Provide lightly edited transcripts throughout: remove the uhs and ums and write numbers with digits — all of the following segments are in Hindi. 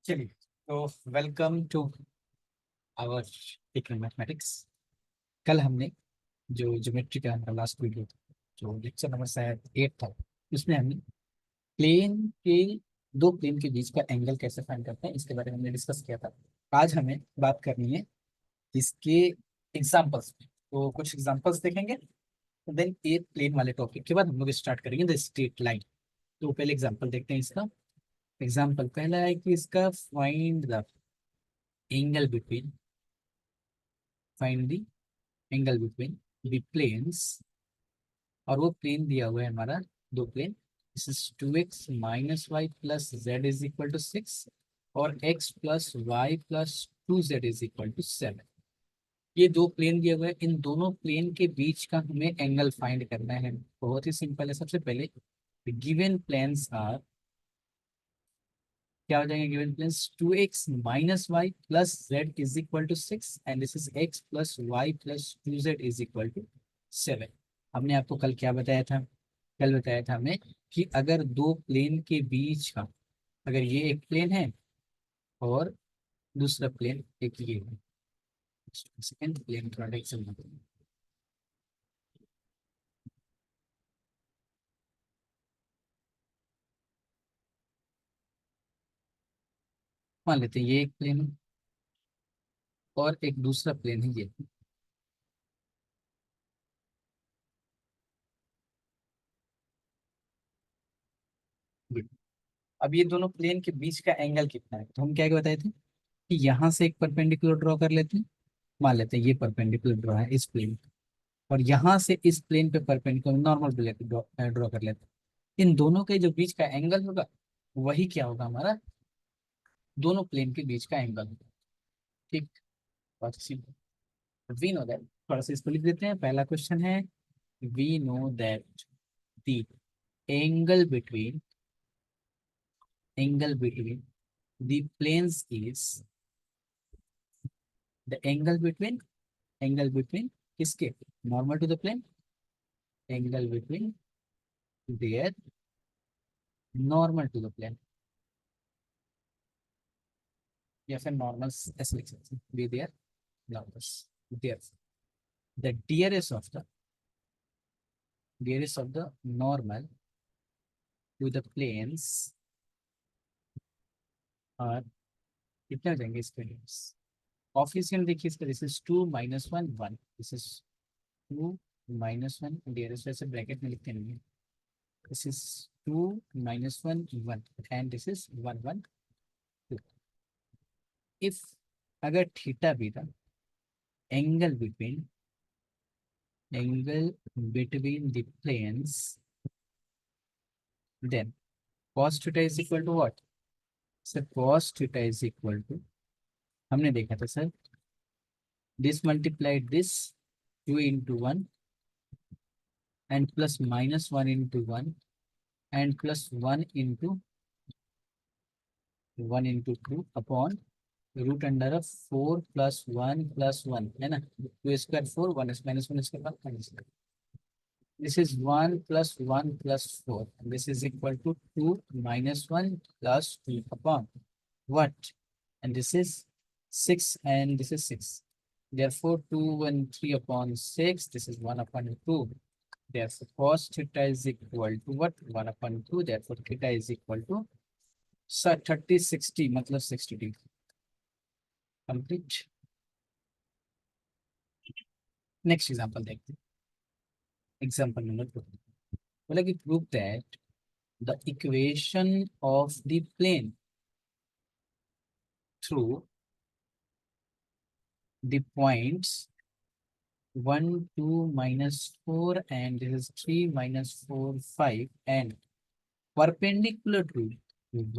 चलिए, तो वेलकम टू आवर मैथमेटिक्स। कल हमने जो ज्योमेट्री का हमारा लास्ट वीडियो था, जो लेक्चर नंबर शायद 8 था, उसमें हमने प्लेन के दो प्लेन के बीच का एंगल कैसे फाइंड करते हैं इसके बारे में हमने डिस्कस किया था। आज हमें बात करनी है इसके एग्जाम्पल्स पे। तो कुछ एग्जाम्पल्स देखेंगे, देन एक प्लेन वाले टॉपिक के बाद हम लोग स्टार्ट करेंगे द स्ट्रेट लाइन। तो पहले एग्जाम्पल देखते हैं इसका। एग्जाम्पल पहला है कि इसका find the angle between find the angle between the planes. और वो प्लेन दिया हुआ है हमारा, दो plane. This is 2x - y plus z is equal to 6 और x + y + 2z is equal to 7। ये दो प्लेन दिए हुए हैं, इन दोनों प्लेन के बीच का हमें एंगल फाइंड करना है। बहुत ही सिंपल है। सबसे पहले गिवन प्लेन्स आर, क्या हो जाएंगे given planes, 2x - y plus z is equal to 6 and this is x + y + 2z is equal to 7। हमने आपको कल क्या बताया था? कल बताया था हमें कि अगर दो प्लेन के बीच का, अगर ये एक प्लेन है और दूसरा प्लेन एक ये है, सेकंड प्लेन थोड़ा डायरेक्शन में, मान लेते हैं ये एक प्लेन है और एक दूसरा प्लेन है ये। Good। अब ये दोनों प्लेन के बीच का एंगल कितना है, तो हम क्या क्या बताए थे कि यहाँ से एक परपेंडिकुलर ड्रॉ कर लेते हैं। मान लेते हैं ये परपेंडिकुलर ड्रॉ है इस प्लेन पे, और यहाँ से इस प्लेन पे परपेंडिकुलर नॉर्मल ड्रॉ कर लेते हैं। इन दोनों के जो बीच का एंगल होगा वही क्या होगा हमारा, दोनों प्लेन के बीच का एंगल होगा। ठीक, बहुत सिंपल। वी नो दैट, थोड़ा सा इसको लिख देते हैं। पहला क्वेश्चन है, we know that the angle between the planes is, the angle between किसके, normal to the plane, angle between their normal to the plane, या फिर नॉर्मल ऐसे लिख सकते हैं, be their normal, there the DRs of the normal to the planes और कितने हो जाएंगे इसके लिए। ऑफिशियल देखिए इसका, this is 2 - 1 1, this is 2 - 1, DRs वैसे ब्रैकेट में लिखते नहीं है। This is 2 - 1 1 and this is 1 1 2। If, अगर थीटा भी था, angle between the planes, then cos theta is equal to what sir, cos theta is equal to, हमने देखा था sir, this multiplied this 2 × 1 and plus -1 × 1 and plus 1 × 2 upon root under of 4 + 1 + 1 है ना, 2² 4 1 -1 इसके बाद minus, this is 1 + 1 + 4 this is equal to 2 - 1 + 2 upon what, and this is 6 and this is 6, therefore 2 and 3 upon 6, this is 1/2, therefore cos theta is equal to what, 1/2, therefore theta is equal to sir 30 60 मतलब 60 कंप्लीट। नेक्स्ट एग्जांपल देखते हैं। एग्जांपल नंबर 2 बोला कि prove that the equation of the plane through the points 1 2 -4 and this is 3 -4 5 and perpendicular to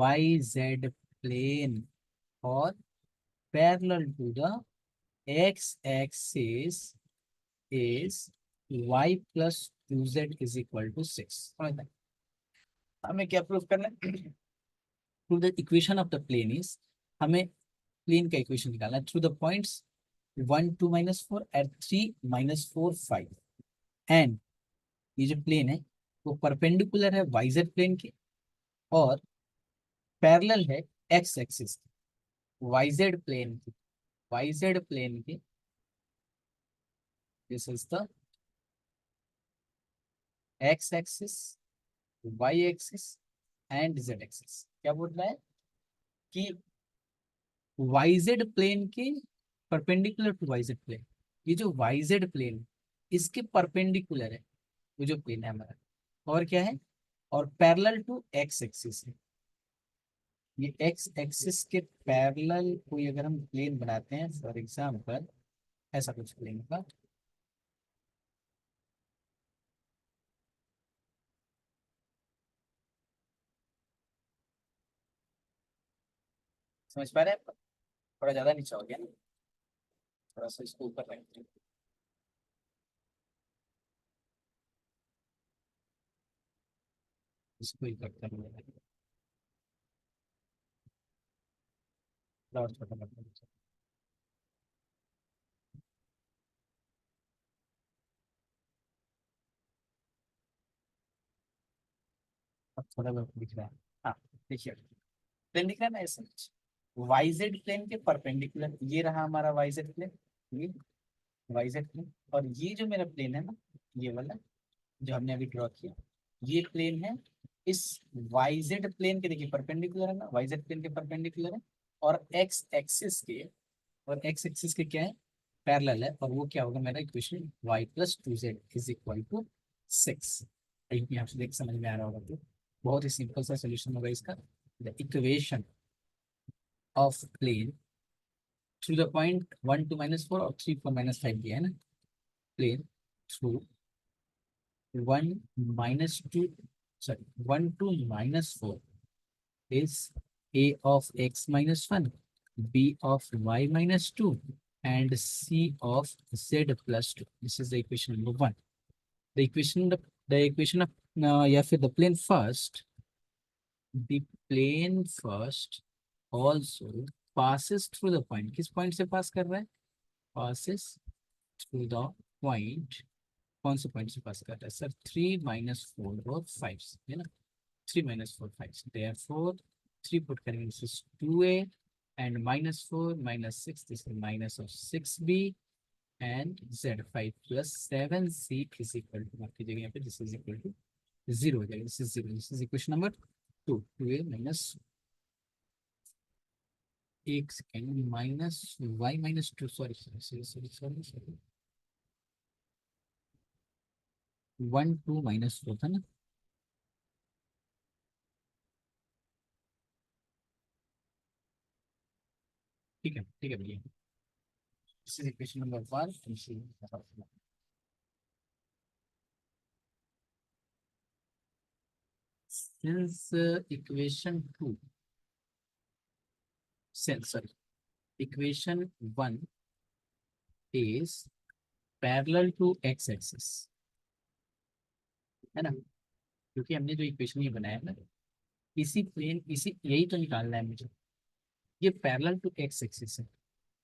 YZ plane or parallel to the x axis is y + 2z is equal to 6। हमें क्या प्रूफ करना है? Prove the equation of the plane is, हमें प्लेन का इक्वेशन निकालना है through the points 1 2 -4 and 3 -4 5 and ये जो प्लेन है वो परपेंडिकुलर है वाइजेड प्लेन के और पैरेलल है एक्स एक्सिस। वाईजेड प्लेन की, वाईजेड प्लेन की, this is the x axis, Y axis and Z axis. क्या बोल रहा है कि वाईजेड प्लेन के परपेंडिकुलर टू वाईजेड प्लेन, ये जो वाईजेड प्लेन इसके परपेंडिकुलर है, वो जो प्लेन है हमारा, और क्या है, और पैरेलल टू एक्स एक्सिस है। ये एक्स एक्सिस के पैरेलल कोई अगर हम प्लेन बनाते हैं, फॉर एग्जांपल ऐसा कुछ प्लेन का, समझ पा रहे हैं? थोड़ा ज्यादा नीचा हो गया ना, थोड़ा सा इसको ऊपर रखते हैं, इसको ही कट कर लेते हैं, थोड़ा और छोटा करते हैं। अब थोड़ा बहुत दिख रहा है। हाँ, देखिए प्लेन दिख रहा है ना ऐसे, वाईजेड प्लेन के परपेंडिकुलर ये रहा हमारा वाईजेड प्लेन, ये वाईजेड प्लेन, और ये जो मेरा प्लेन है ना, ये वाला जो हमने अभी ड्रॉ किया, ये प्लेन है इस वाईजेड प्लेन के, देखिए परपेंडिकुलर है ना, वाईजेड प्लेन के परपेंडिकुलर है, और एक्स एक्सिस के, और एक्स एक्सिस के क्या है, पैरेलल है, और वो क्या होगा मेरा equation, y plus two z is equal to six. यहाँ से देख समझ में आ रहा होगा, तो बहुत ही सिंपल सा सोल्यूशन होगा इसका। The equation of plane through the point 1 2 - 4 और 3 4 - 5 दिया है ना, plane through 1 - 2, sorry 1 2 - 4 is a of x minus 1, b of y minus 2, and c of z plus 2. This is the equation number 1. The equation of या फिर the plane first, the plane first also passes through the point. किस point से pass कर रहा है? Passes through the point. कौन से point से pass कर रहा है सर? 3 - 4 और 5 है ना, 3 - 4 5, therefore 3 put करेंगे, this is 2a, and -4 - 6, this is minus of 6b, and z5 plus 7c is equal to, माफ कीजिएगा यहाँ पे, this is equal to 0 हो जाएगा, this is 0, this is equation number 2, 2a minus, एक सेकेंड, माइनस y -2, सॉरी 1 2 - 4 था ना, ठीक है भैया, this is equation number 1, since equation 2, since sorry equation 1 is parallel to x axis, है ना, क्योंकि हमने जो इक्वेशन ये बनाया है ना, इसी प्लेन, इसी यही तो निकालना है मुझे, ये पैरेलल टू एक्स एक्सिस है,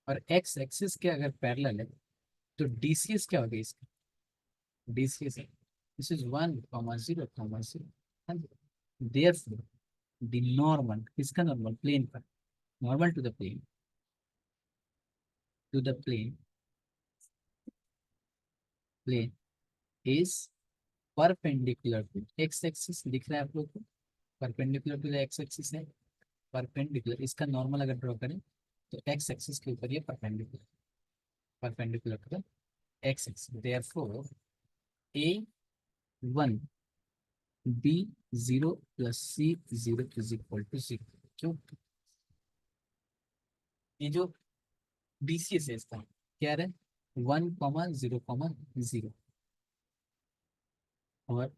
और एक्स एक्सिस के अगर पैरेलल है तो डीसीएस क्या होगा इसका, डीसीएस है, दिस इज 1 0 0, है ना, देयरफॉर द नॉर्मल, किसका नॉर्मल, प्लेन पर, normal to the plane, to the plane, plane is perpendicular to x axis, दिख रहा है आप लोग को, perpendicular to the x axis है, परपेंडिकुलर, इसका नॉर्मल अगर ड्रॉ करें तो एक्स एक्सिस के ऊपर ये perpendicular, perpendicular to the x axis, therefore a 1 b 0 plus c 0 is equal to 0। क्यों? ये जो बीसीएस है इसका क्या है, 1 0 0, और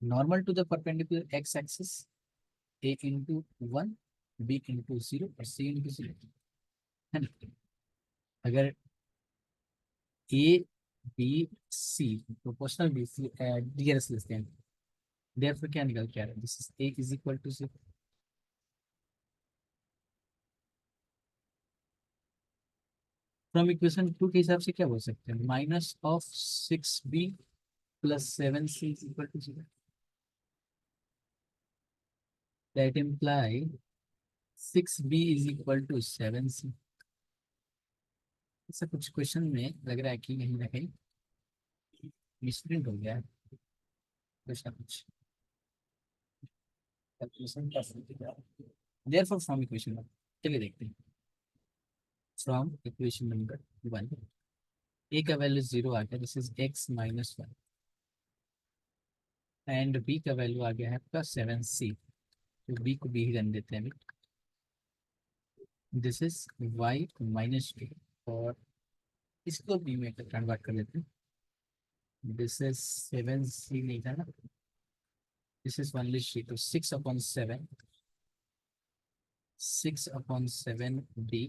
normal to the perpendicular x axis, a × 1, b × 0 और c × 0, है ना, अगर A B C proportional B C DRs लेते हैं, देयरफॉर क्या निकल के आ रहा है, this is A is equal to 0, from equation 2 के हिसाब से क्या बोल सकते हैं, -6b plus 7c is equal to 0, that imply 6b is equal to 7c। ऐसा कुछ क्वेश्चन में लग रहा है कि कहीं ना कहीं मिसप्रिंट हो गया है कुछ ना कुछ। कैलकुलेशन कर सकते हैं देयरफॉर फ्रॉम इक्वेशन 1, चलिए देखते हैं। फ्रॉम इक्वेशन नंबर 1, ए का वैल्यू 0 आ गया, this is x-1, and b का वैल्यू आ गया है आपका 7c। तो बी को बी ही रहने देते हैं अभी। दिस इज y-2, और इसको बी में कन्वर्ट कर लेते हैं। दिस इज 7c नहीं था ना, दिस इज ओनली सी, तो 6/7, 6/7 डी,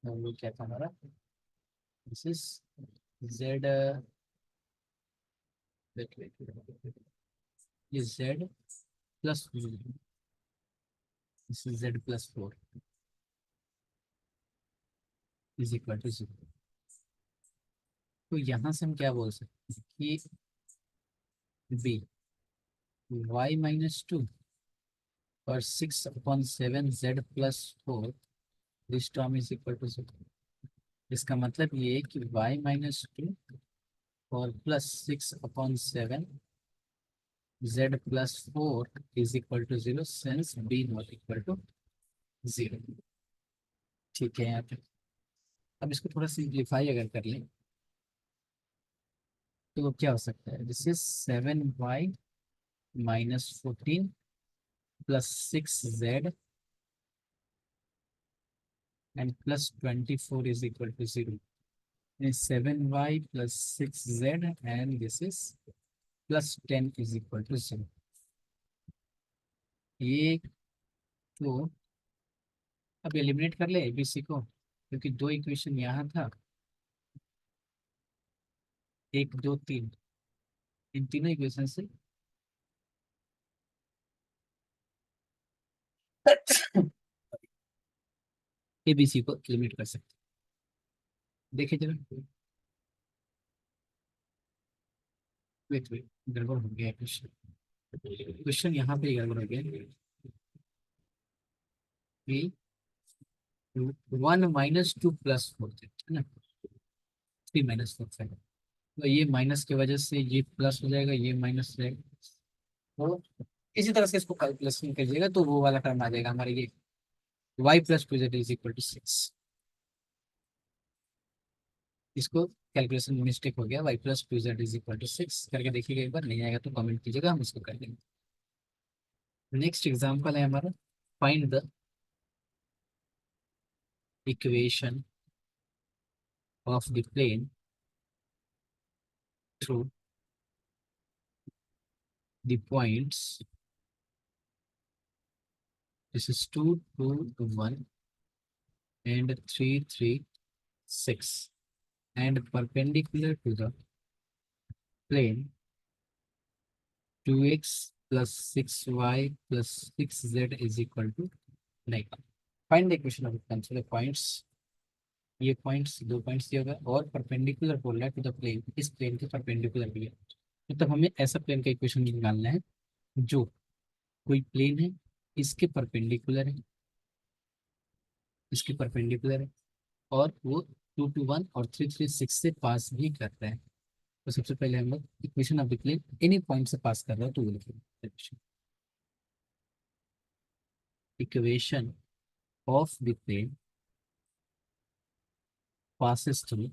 और वो क्या था हमारा, दिस इज जेड, ये z plus, this is z+4 is equal to 0। तो यहाँ से हम क्या बोल सकते हैं कि बी y-2 और 6/7 z+4, this term is equal to 0। इसका मतलब ये है कि y-2 और plus 6/7 z+4 is equal to 0, since b not equal to 0। ठीक है यहाँ पे। अब इसको थोड़ा सिंप्लीफाई अगर कर लें तो क्या हो सकता है, this is 7y-14 plus 6z and plus 24 is equal to 0। 7y plus 6z and this is plus 10 is equal to 0। ये तो अब एलिमिनेट कर ले एबीसी को, क्योंकि दो इक्वेशन यहाँ था, 1 2 3, इन तीनों इक्वेशन से एबीसी को एलिमिनेट कर सकते हैं। देखिए जरा, वेट वेट, गड़बड़ हो गया क्वेश्चन, क्वेश्चन यहाँ पे गड़बड़ हो गया कि 1-2 + 4 है ना, 3-4 तो ये माइनस की वजह से ये प्लस हो जाएगा, ये माइनस हो जाएगा। तो इसी तरह से इसको कैलकुलेशन कीजिएगा तो वो वाला टर्म आ जाएगा हमारे ये y+2z इज इक्वल टू 6। इसको कैलकुलेशन मिस्टेक हो गया, y+2z इज इक्वल टू 6 करके देखिएगा एक बार, नहीं आएगा तो कमेंट कीजिएगा, हम इसको कर देंगे। नेक्स्ट एग्जाम्पल है हमारा, find the equation of the plane through the points, this is 2 2 1 and 3 3 6, and perpendicular to the plane 2x plus 6y plus 6z is equal to 9। Find the equation of consider points, ये पॉइंट्स दो पॉइंट्स दिया हुआ है और परपेंडिकुलर बोल रहा है टू द प्लेन, इस प्लेन के परपेंडिकुलर भी है। मतलब हमें ऐसा प्लेन का इक्वेशन निकालना है जो कोई प्लेन है, इसके परपेंडिकुलर है, इसके परपेंडिकुलर है, और वो 2 2 1 और 3 3 6 से पास भी कर रहे हैं। तो सबसे पहले हम लोग equation of the plane any point से पास कर रहा है तो वो लिखेंगे, equation of the plane passes through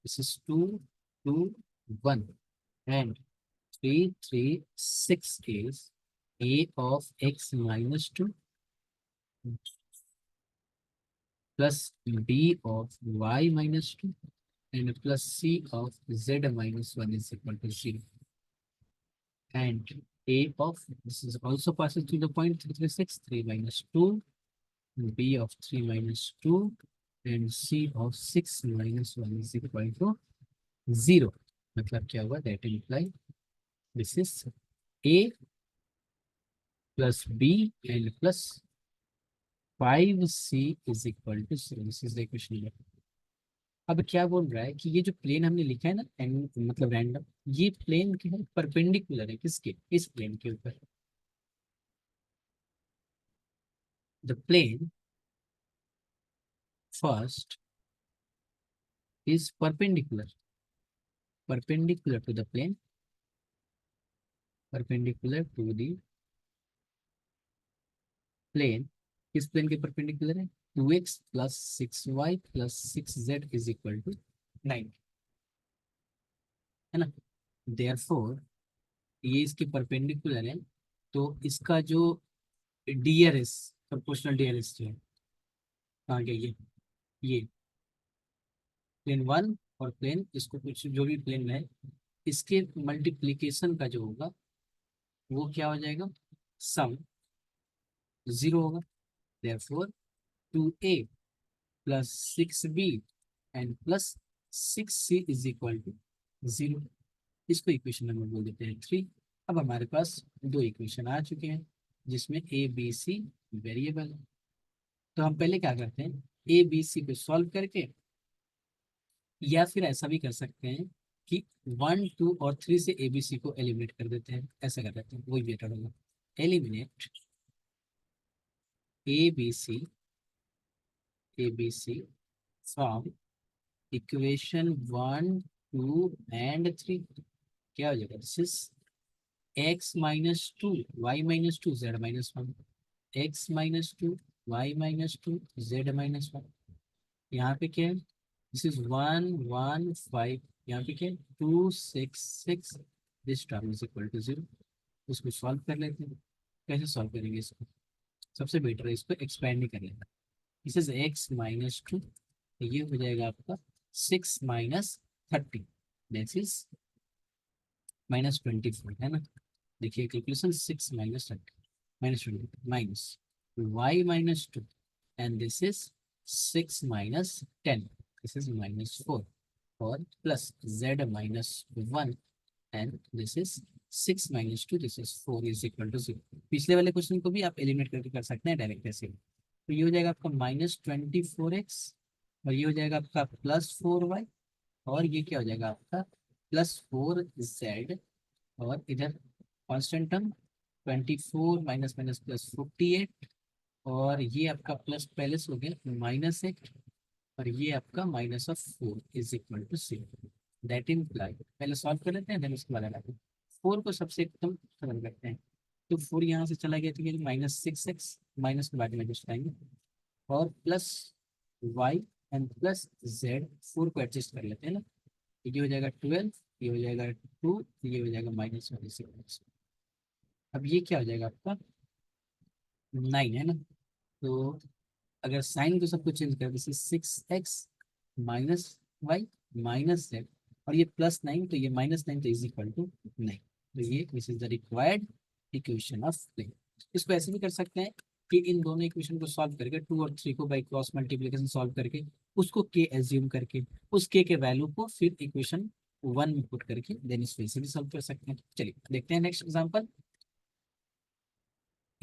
this is 2 2 1 and 3 3 6 is a of x-2 plus b of y-2 and plus c of z-1 is equal to 0, and a of this is also passes through the point 3 3 6, 3-2, b of 3-2 and c of 6-1 is equal to 0। मतलब क्या हुआ, that imply this is a plus b and plus 5c is equal to 0। This is the equation number. अब क्या बोल रहा है कि ये जो प्लेन हमने लिखा है ना मतलब रैंडम, ये प्लेन के है परपेंडिकुलर है, किसके, इस प्लेन के ऊपर। The plane first is perpendicular to the plane, perpendicular to the plane. किस प्लेन के परपेंडिकुलर है? 2x plus 6y plus 6z is equal to 9, है ना। देयरफॉर ये इसके परपेंडिकुलर है, तो इसका जो डीआरएस, प्रोपोर्शनल डीआरएस जो है, कहाँ गया ये प्लेन वन और प्लेन, इसको कुछ जो भी प्लेन है, इसके मल्टीप्लीकेशन का जो होगा वो क्या हो जाएगा? सम 0 होगा। Therefore 2a plus 6b and plus 6c is equal to 0। इसको इक्वेशन नंबर बोल देते हैं 3। अब हमारे पास दो इक्वेशन आ चुके हैं जिसमें ए बी सी वेरिएबल है। तो हम पहले क्या करते हैं, ए बी सी को सॉल्व करके, या फिर ऐसा भी कर सकते हैं कि 1 2 और 3 से ए बी सी को एलिमिनेट कर देते हैं। ऐसा कर देते हैं, वही बेटर होगा। Eliminate a B c from equation 1 2 and 3। क्या हो जाएगा? This is x-2 y-2 z-1, x-2 y-2 z-1। यहाँ पे क्या है? दिस इज 1 1 5, यहाँ पे क्या है? 2 6 6। This term is equal to 0। उसको सॉल्व कर लेते हैं। कैसे सॉल्व करेंगे इसको? सबसे बेटर है इसको एक्सपेंड ही कर लेना। दिस इज x-2, ये हो जाएगा आपका 6 - 30, दिस इज -24, है ना। देखिए calculation, 6 - 30 - 20 -y-2 and this is 6 - 10, this is -4, और plus z-1 and this is 6 - 2, this is 4 is equal to 0। पिछले वाले क्वेश्चन को भी आप एलिमिनेट करके कर सकते हैं डायरेक्ट ऐसे। तो ये हो जाएगा आपका -24x, और ये हो जाएगा आपका +4y, और ये क्या हो जाएगा आपका +4z, और इधर constant term 24 minus minus plus 48, और ये आपका प्लस पहले से हो गया -8, और ये आपका -4 is equal to 0। That imply, पहले सॉल्व कर लेते हैं देन उसके बाद लगाते हैं। 4 को सबसे एकदम खत्म करते हैं, तो 4 यहाँ से चला गया, तो ये -6x, माइनस के बाद में एडजस्ट आएंगे, और plus y and plus z, 4 को एडजस्ट कर लेते हैं ना। ये हो जाएगा 12, ये हो जाएगा 2, ये हो जाएगा -1। अब ये क्या हो जाएगा आपका 9, है ना। तो अगर साइन को सबको चेंज कर, जैसे 6x minus Y minus Z, और ये +9, तो ये -9, तो इज इक्वल टू 9। तो ये this is the required equation of plane. इसको ऐसे भी कर सकते हैं कि इन दोनों इक्वेशन को सॉल्व करके 2 और 3 को बाई क्रॉस मल्टीप्लिकेशन सॉल्व करके, उसको k एज्यूम करके, उस k के वैल्यू को फिर इक्वेशन 1 में पुट करके देन इस वैसे भी सॉल्व कर सकते हैं। चलिए देखते हैं next example.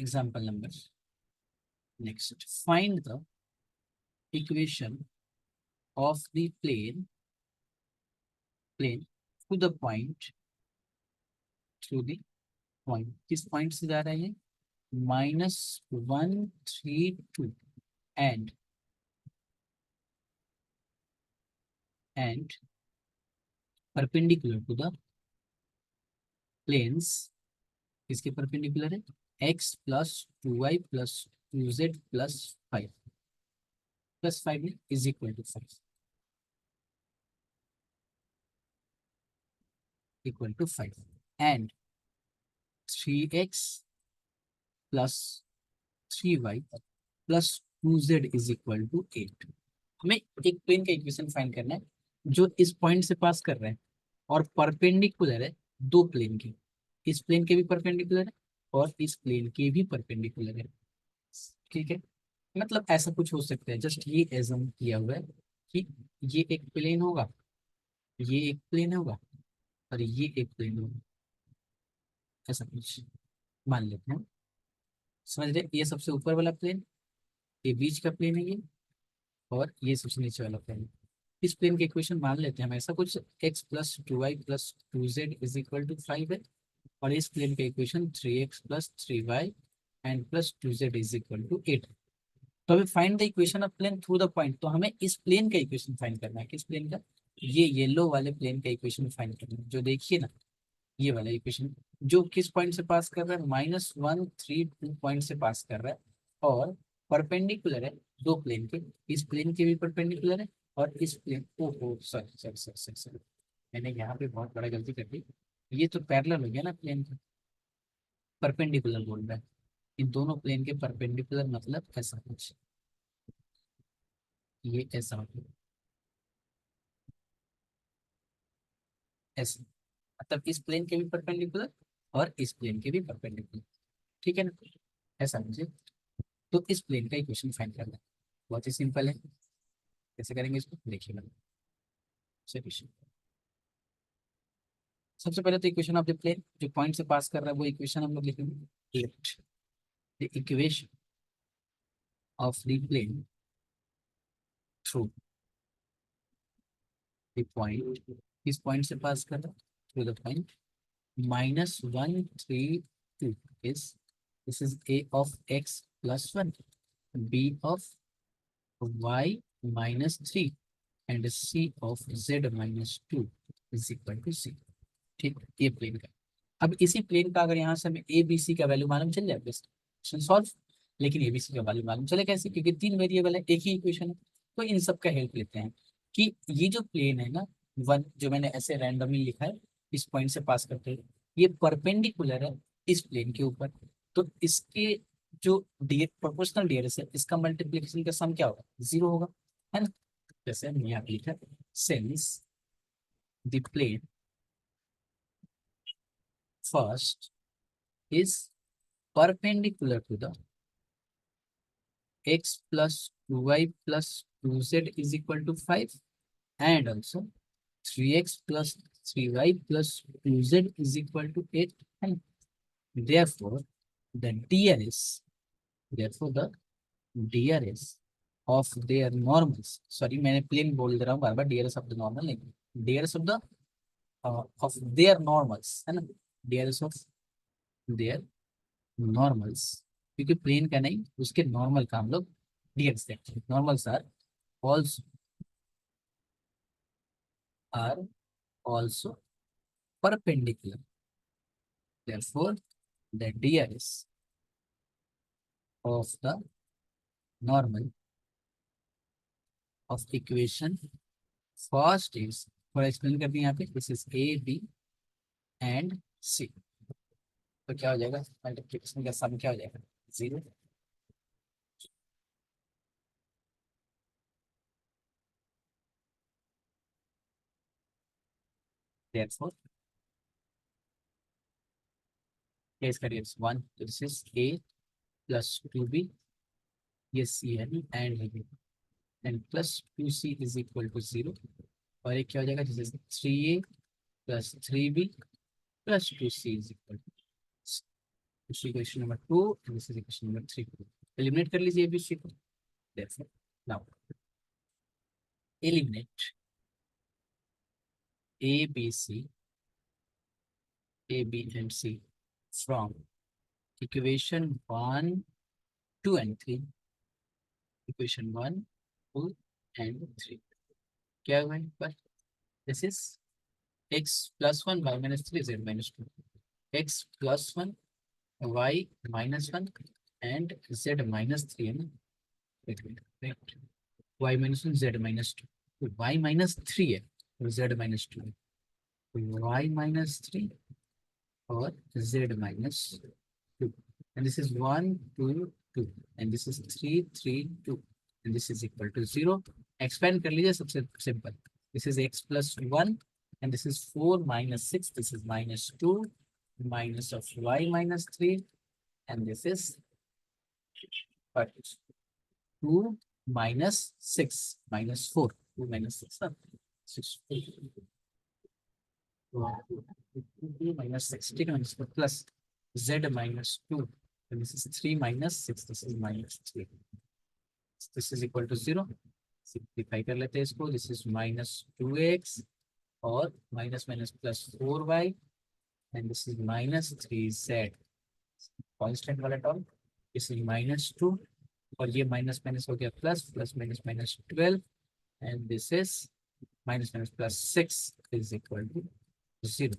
Example number next, find the equation of the plane to the point, through the point। किस पॉइंट से जा रहा है ये? -1 3 2 and perpendicular to the planes. किसके परपेंडिकुलर है? x + 2y + 2z +5 is equal to 5, and 3x + 3y + 2z is equal to 8। हमें एक प्लेन का इक्वेशन फाइंड करना है जो इस पॉइंट से पास कर रहे हैं और परपेंडिकुलर है दो प्लेन के। इस प्लेन के भी परपेंडिकुलर है और इस प्लेन के भी परपेंडिकुलर है। ठीक है, मतलब ऐसा कुछ हो सकता है, जस्ट ये एजम किया हुआ है कि ये एक प्लेन होगा, ये एक प्लेन होगा, और ये एक प्लेन होगा। ऐसा कुछ मान लेते हैं। समझ रहे? ये सबसे ऊपर वाला प्लेन, ये बीच का प्लेन है ये, और ये सबसे नीचे वाला प्लेन। इस प्लेन के इक्वेशन मान लेते हैं हम ऐसा कुछ, x + 2y + 2z is equal to 5 है, और इस प्लेन के equation 3x + 3y and +2z is equal to 8। तो अभी find the equation of plane through the point, तो हमें इस प्लेन का इक्वेशन फाइंड करना है। किस प्लेन का? ये येलो वाले प्लेन का इक्वेशन फाइंड करना है। जो देखिए ना, ये वाला इक्वेशन जो किस पॉइंट से पास कर रहा है, -1 3 2 पॉइंट से पास कर रहा है, और परपेंडिकुलर है दो प्लेन के। इस प्लेन के भी परपेंडिकुलर है, और इस प्लेन, ओहो sorry sorry sorry sorry sorry, मैंने यहाँ पे बहुत बड़ा गलती कर दी। ये तो पैरेलल हो गया ना प्लेन का, परपेंडिकुलर बोल रहा है। इन दोनों प्लेन के परपेंडिकुलर मतलब ऐसा कुछ, ये ऐसा मतलब ऐसा, मतलब इस प्लेन के भी परपेंडिकुलर और इस प्लेन के भी परपेंडिकुलर, ठीक है ना, ऐसा मुझे। तो इस प्लेन का इक्वेशन फाइंड करना है, बहुत ही सिंपल है। कैसे करेंगे इसको देखिएगा। सॉल्यूशन, सबसे पहले तो इक्वेशन ऑफ द प्लेन जो पॉइंट से पास कर रहा है वो इक्वेशन हम लोग लिखेंगे। Let the equation of the plane through the point, इस पॉइंट से पास कर रहा है through the point -1 3 2 is, this is a of x plus 1, b of y -3 and c of z -2 is equal to c। ठीक, ये प्लेन का। अब इसी प्लेन का अगर यहाँ से हमें ए बी सी का वैल्यू मालूम चल जाए, क्वेश्चन सॉल्व। लेकिन ए बी सी का वैल्यू मालूम चले कैसे, क्योंकि तीन वेरिएबल है, एक ही इक्वेशन है। तो इन सब का हेल्प लेते हैं कि ये जो प्लेन है ना, वन जो मैंने ऐसे रैंडमली लिखा है, इस पॉइंट से पास करते हुए, ये परपेंडिकुलर है इस प्लेन के ऊपर। तो इसके जो डी प्रोपोर्शनल डियरेस है, इसका मल्टीप्लिकेशन का सम क्या होगा, 0 होगा, है ना। जैसे हमने यहाँ पे लिखा, since the plane first is perpendicular to the x plus 2y plus 2z is equal to 5, and also 3x plus 3y plus 2z is equal to 8, and therefore the DRS, therefore the DRS of their normals, sorry मैंने प्लेन बोल दे रहा हूँ बार बार, DRS of the normal नहीं, DRS of their normals, है ना, DRS of their नॉर्मल्स, क्योंकि प्लेन का नहीं, उसके नॉर्मल का हम लोग डीएक्स देखते हैं। Normals are also perpendicular, therefore the DRS of the normal of equation first is, थोड़ा एक्सप्लेन कर दिया यहाँ पे, this is A B and C. तो क्या हो जाएगा, मल्टीप्लिकेशन का सम क्या हो जाएगा, 0। therefore क्या इसका DRS 1, तो this is A plus 2b, ये सी है, and plus 2c is equal to 0। और एक क्या हो जाएगा, जैसे 3a plus 3b plus 2c is equal to, equation number 2 and this is equation number 3। Eliminate कर लीजिए abc को, therefore now eliminate abc, a b and c from equation 1 2 and 3, equation 1 2 and 3। क्या हुआ पर, this is x plus 1 y minus 3 z minus 2, x plus 1 y minus 1 and z minus 3 है ना, right? y minus 1 z minus 2, तो y minus 3 है और z minus 2 है, तो y minus 3 और z minus 2, and this is 1 2 2 and this is 3 3 2 and this is equal to 0। expand कर लीजिए, सबसे simple, this is x plus 1 and this is 4 minus 6, this is minus 2 minus of y minus 3 and this is 2 minus 6 minus 4, 2 minus 6, 6 2 minus 6, ठीक है, इसको plus z minus 2 and this is 3 minus 6, this is minus 3, this is equal to 0। Simplify कर लेते हैं इसको, दिस इज -2x और minus minus plus 4y and this is -3z, constant वाला टर्म, दिस इज -2 और ये माइनस माइनस हो गया plus, plus minus minus 12, and this is minus minus plus 6 is equal to 0।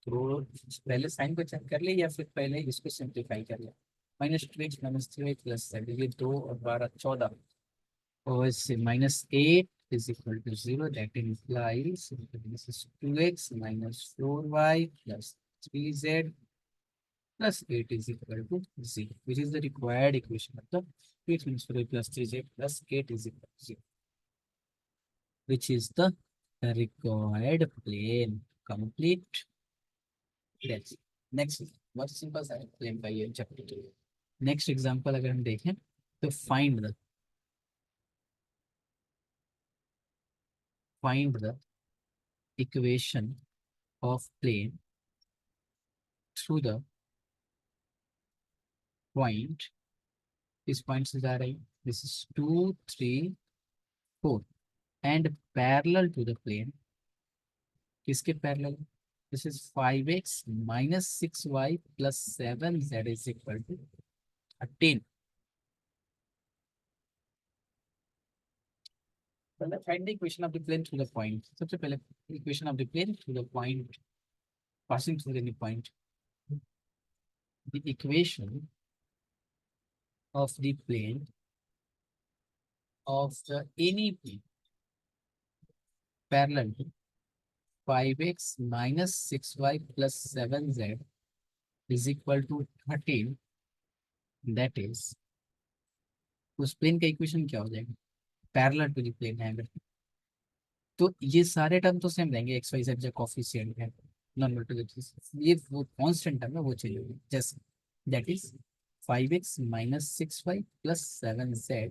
तो पहले साइन को चेक कर ले या फिर पहले इसको सिंप्लीफाई कर ले। -2x -3y प्लस 7, ये 2 और 12 14, और इससे -8 is equal to 0, that implies this is 2x minus 4y plus 3z plus 8 is equal to 0, which is the required equation of the 2x minus 4y plus 3z plus 8 is equal to 0, which is the required plane. Complete. That's next. बहुत सिंपल सा है प्लेन का ये चैप्टर के लिए। नेक्स्ट एग्जांपल अगर हम देखें तो find the equation of plane through the point, इस पॉइंट से जा रही, this is 2 3 4 and parallel to the plane, किसके parallel, this is 5x minus 6y plus 7z is equal to 13। पहले find the equation of the plane through the point. सबसे पहले equation of the plane through the point, passing through any point, the equation of the plane of any plane parallel to 5x minus 6y plus 7z is equal to 13, that is, उस प्लेन का इक्वेशन क्या हो जाएगा, पैरेलल टू द प्लेन है अगर, तो ये सारे टर्म तो सेम रहेंगे, एक्स वाई जेड जो कोफिशिएंट है, नॉर्मल टू दिस, ये वो कांस्टेंट टर्म है वो चेंज होगी, जैसे that is 5x minus 6y plus 7z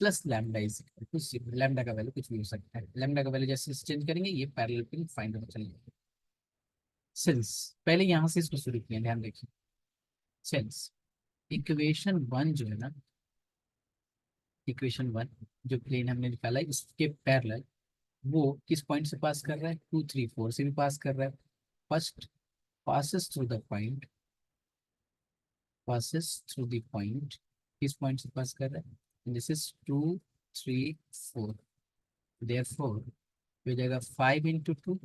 plus lambda is equal to 0। Lambda का वैल्यू कुछ भी हो सकता है, लैम्डा का वैल्यू जैसे चेंज करेंगे ये पैरेलल प्लेन फाइंड होना चलेगा। सिंस पहले यहाँ से इसको शुरू किया, ध्यान देखिए, सिंस इक्वेशन 1 जो है ना, इक्वेशन 1 जो प्लेन हमने निकाला है इसके पैरेलल, वो किस पॉइंट से पास कर रहा है, 2 3 4 से भी पास कर रहा है। First passes through the point, passes through the point, किस पॉइंट से पास कर रहा है, दिस इज 2 3 4, therefore हो जाएगा 5 into 2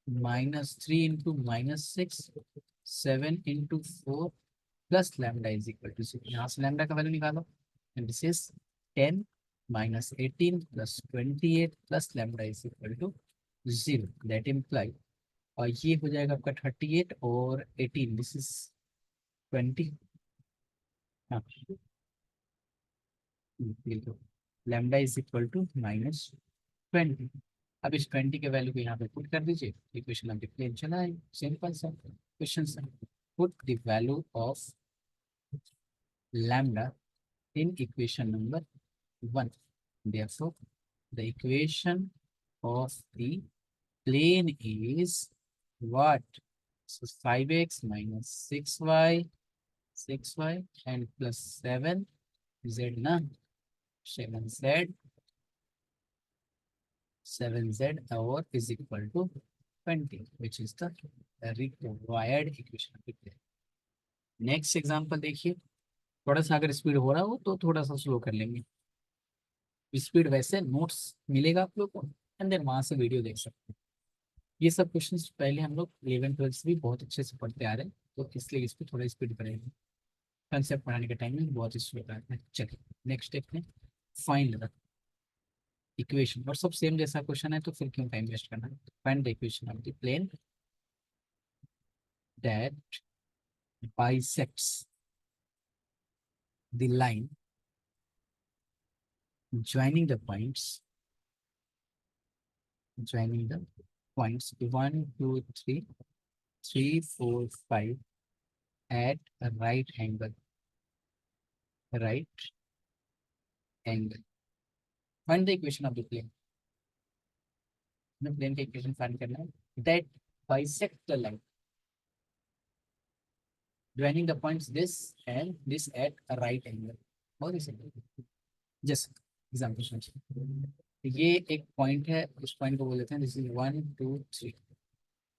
minus 3 into minus 6 7 into 4 plus lambda is equal to 0। यहाँ से lambda का वैल्यू निकालो, and this is 10 minus 18 plus 28 plus lambda is equal to 0, that imply, और ये हो जाएगा आपका 38 और 18, दिस इज 20। हाँ बिल्कुल, लैम्डा इज इक्वल टू -20। अब इस 20 के वैल्यू को यहाँ पे पुट कर दीजिए, इक्वेशन ऑफ द प्लेन चला है, सिंपल सा क्वेश्चन सा। Put the value of lambda in equation number 1, therefore the equation of the plane is what, so 5x minus 6y and plus 7z na, 7z और is equal to 20, which is the required equation of the plane। Next example देखिए, थोड़ा सा अगर स्पीड हो रहा हो तो थोड़ा सा स्लो कर लेंगे, स्पीड वैसे नोट्स मिलेगा आप लोग को, एंड देन वहां से वीडियो देख सकते हैं। ये सब क्वेश्चंस पहले हम लोग 11 12 से भी बहुत अच्छे से पढ़ते आ रहे हैं, तो इसलिए इस पर थोड़ा स्पीड बढ़ेगी, कंसेप्ट पढ़ाने के टाइम में बहुत स्लो रहता है। चलिए नेक्स्ट देखते हैं, फाइंड द इक्वेशन, और सब सेम जैसा क्वेश्चन है तो फिर क्यों टाइम वेस्ट करना है। Find the equation of the plane that bisects the line joining the points, joining the points 1 2 3 3 4 5 at a right angle। Find the equation of the plane, हमें प्लेन का इक्वेशन फाइंड करना है, that bisect the line joining the points this and this at a right angle। बहुत ही सिंपल, जस्ट एग्जाम्पल समझिए, ये एक पॉइंट है, उस पॉइंट को बोल देते हैं दिस इज 1 2 3,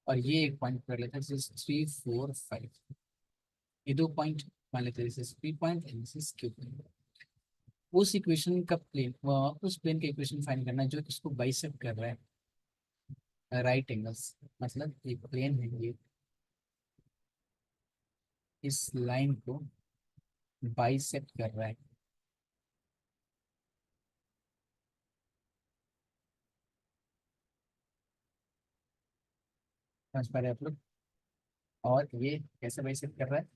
और ये एक पॉइंट कर लेते हैं दिस इज 3 4 5। ये दो पॉइंट मान लेते हैं, this is P point and this is Q point. उस इक्वेशन का प्लेन, उस प्लेन का इक्वेशन फाइंड करना है जो इसको बाइसेक्ट कर रहा है राइट एंगल्स। मतलब एक प्लेन है ये, इस लाइन को बाइसेक्ट कर रहा है। समझ पा रहे हैं आप लोग? और ये कैसे बाइसेक्ट कर रहा है?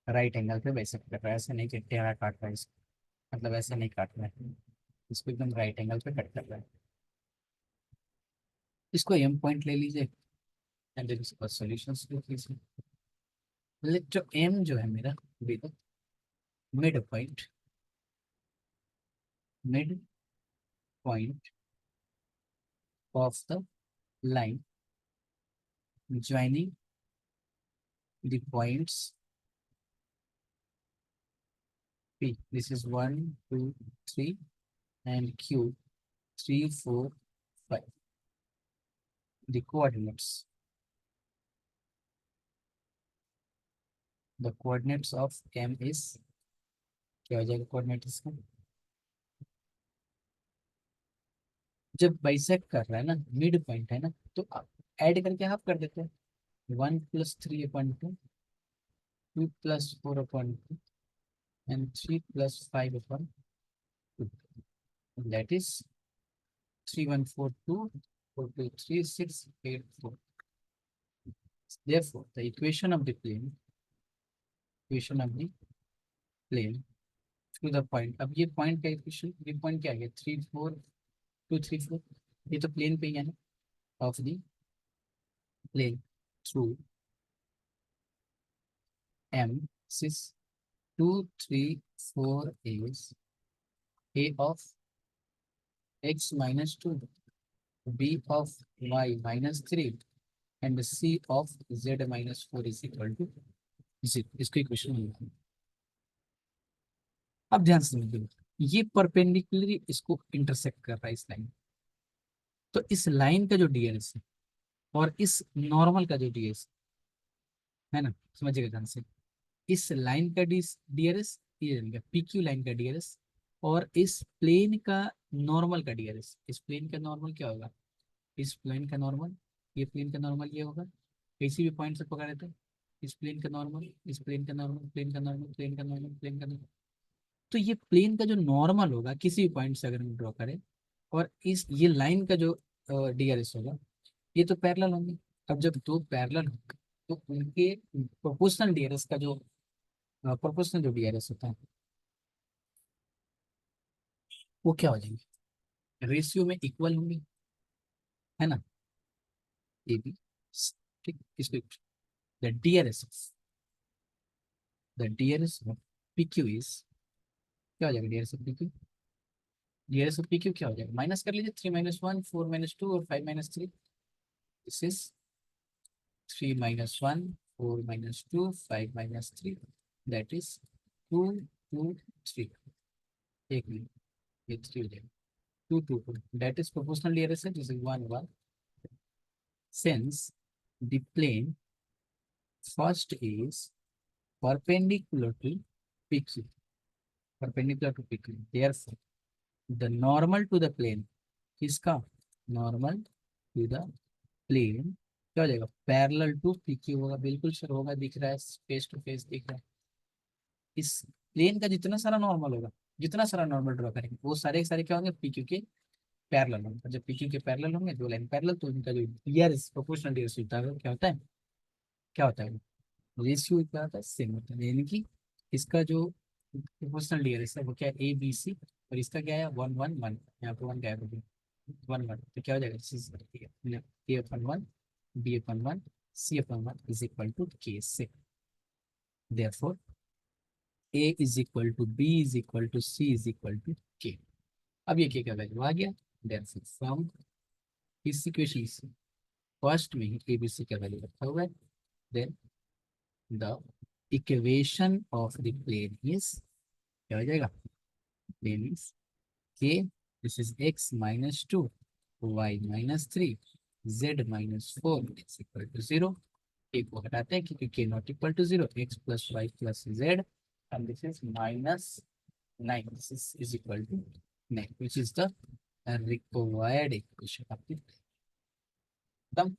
राइट एंगल पे बाइसेक्ट कर रहा है, ऐसे नहीं कि टेढ़ा काट रहा है इसको, मतलब ऐसे नहीं काट रहा है, इसको एकदम राइट एंगल पे कट कर रहा है। इसको एम पॉइंट ले लीजिए एंड देन इसका सॉल्यूशंस लिख लीजिए। जो एम जो है मेरा, देखो mid point, mid point of the line joining the points P. This is 1, 2, 3 and Q 3, 4, 5. The coordinates. The coordinates of M is, क्या हो जाएगा कोऑर्डिनेट इसका? जब बाइसेक्ट कर रहा है ना, मिड पॉइंट है ना, तो ऐड करके हाफ कर देते हैं। 1 + 3/2, 2 + 4/2 and 3 + 5/2. That is 3, 1, 4, 2, 4, 2, 3, 6, 8, 4. Therefore, the equation of the plane to the point. अब ये पॉइंट का इक्वेशन, ये पॉइंट क्या है? 3, 4, 2, 3, 4। ये तो प्लेन पे ही है ना, of the plane through M, सिस 2, 3, 4 is a of x - 2, b of y - 3 and c of z - 4 is equal to 0। इसको इक्वेशन मिलता है। अब ध्यान से समझिए, ये परपेंडिकुलरली इसको इंटरसेक्ट कर रहा है इस लाइन। तो इस लाइन का जो डीएस है और इस नॉर्मल का जो डीएस है ना, समझिएगा ध्यान से, इस लाइन का डीआरएस, ये पीक्यू लाइन का डीआरएस और इस प्लेन का नॉर्मल का डीआरएस। इस प्लेन का नॉर्मल क्या होगा? इस प्लेन का नॉर्मल, ये प्लेन का नॉर्मल ये होगा। किसी भी पॉइंट से पकड़े तो इस प्लेन का नॉर्मल, इस प्लेन का नॉर्मल, प्लेन का नॉर्मल, प्लेन का नॉर्मल, प्लेन का नॉर्मल। तो ये प्लेन का जो नॉर्मल होगा किसी भी पॉइंट से अगर हम ड्रॉ करें, और इस ये लाइन का जो डीआरएस होगा, ये तो पैरेलल होंगे। अब जब दो पैरेलल होंगे तो उनके प्रोपोर्शनल डीआरएस का जो प्रोपोर्शनल जो डीआरएस होता है वो क्या हो जाएंगे? रेशियो में इक्वल होंगे, है ना? ए बी, ठीक। इसको the DRS of P Q is, क्या हो जाएगा DRS of P Q? DRS of P Q क्या हो जाएगा? माइनस कर लीजिए, 3 - 1, 4 - 2 और 5 - 3। This is 3 - 1, 4 - 2, 5 - 3, that is 2, 2, 3। एक मिनट, ये 3 हो जाएगा, 2, 2, 2, that is proportional nearest, this is 1, 1. Since the plane first is perpendicular to PQ, perpendicular to PQ, therefore the normal to the plane, किसका? normal to the plane क्या हो जाएगा? पैरेलल टू PQ होगा, बिल्कुल सर होगा, दिख रहा है, फेस टू फेस दिख रहा है। इस प्लेन का जितना सारा नॉर्मल होगा, जितना सारा नॉर्मल ड्रॉ करेंगे वो सारे के सारे क्या होंगे? PQ के पैरेलल होंगे। जब PQ के पैरेलल होंगे, दो लाइन पैरेलल, तो उनका जो डीआरएस, प्रोपोर्शनल डीआरएस होता है, वो क्या होता है? क्या होता है? रेशियो क्या होता है? सेम होता है। यानी कि इसका जो प्रोपोर्शनल डीआरएस है वो क्या है? ABC, और इसका क्या है? 1, 1, 1। यहाँ पे 1 गायब हो गया, 1, 1, तो क्या हो जाएगा? A/1, B/1, C/1 is equal to K से। Therefore A is equal to B is equal to C is equal to K। अब ये K का वैल्यू आ गया। देयरफॉर फ्रॉम इस इक्वेशन से फर्स्ट में ही ABC का वैल्यू रखा हुआ है। Then the equation of the plane is, क्या हो जाएगा? Plane is K, this is x - 2, y - 3, z - 4 is equal to 0। A को हटाते हैं क्योंकि k not equal to 0, x plus y plus z and this is minus 9, this is equal to 9 which is the required equation आपकी एकदम।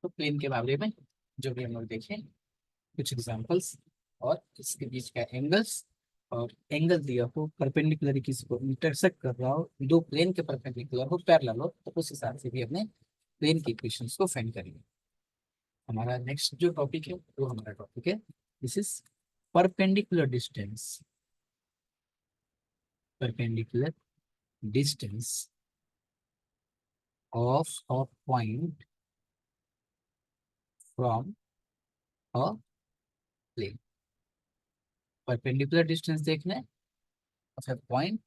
तो प्लेन के बारे में जो भी हम लोग देखें कुछ एग्जांपल्स और इसके बीच का एंगल्स, और एंगल दिया हो परपेंडिकुलर किसी को इंटरसेक्ट कर रहा हो, दो प्लेन के परपेंडिकुलर हो, पैरेलल हो, तो उस हिसाब से भी अपने प्लेन की इक्वेशंस को फाइंड करेंगे। हमारा नेक्स्ट जो टॉपिक है वो हमारा टॉपिक है this is perpendicular distance, perpendicular distance of a point from a plane. Perpendicular distance देखना है of a point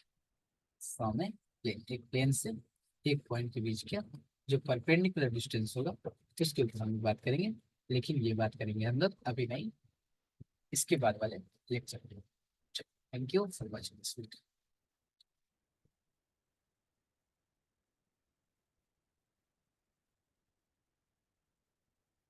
from a plane, एक प्लेन से एक पॉइंट के बीच का जो परपेंडिकुलर डिस्टेंस होगा उसके ऊपर हम बात करेंगे, लेकिन ये बात करेंगे हम लोग अभी नहीं, इसके बाद वाले लेक्चर में। Thank you for watching this video.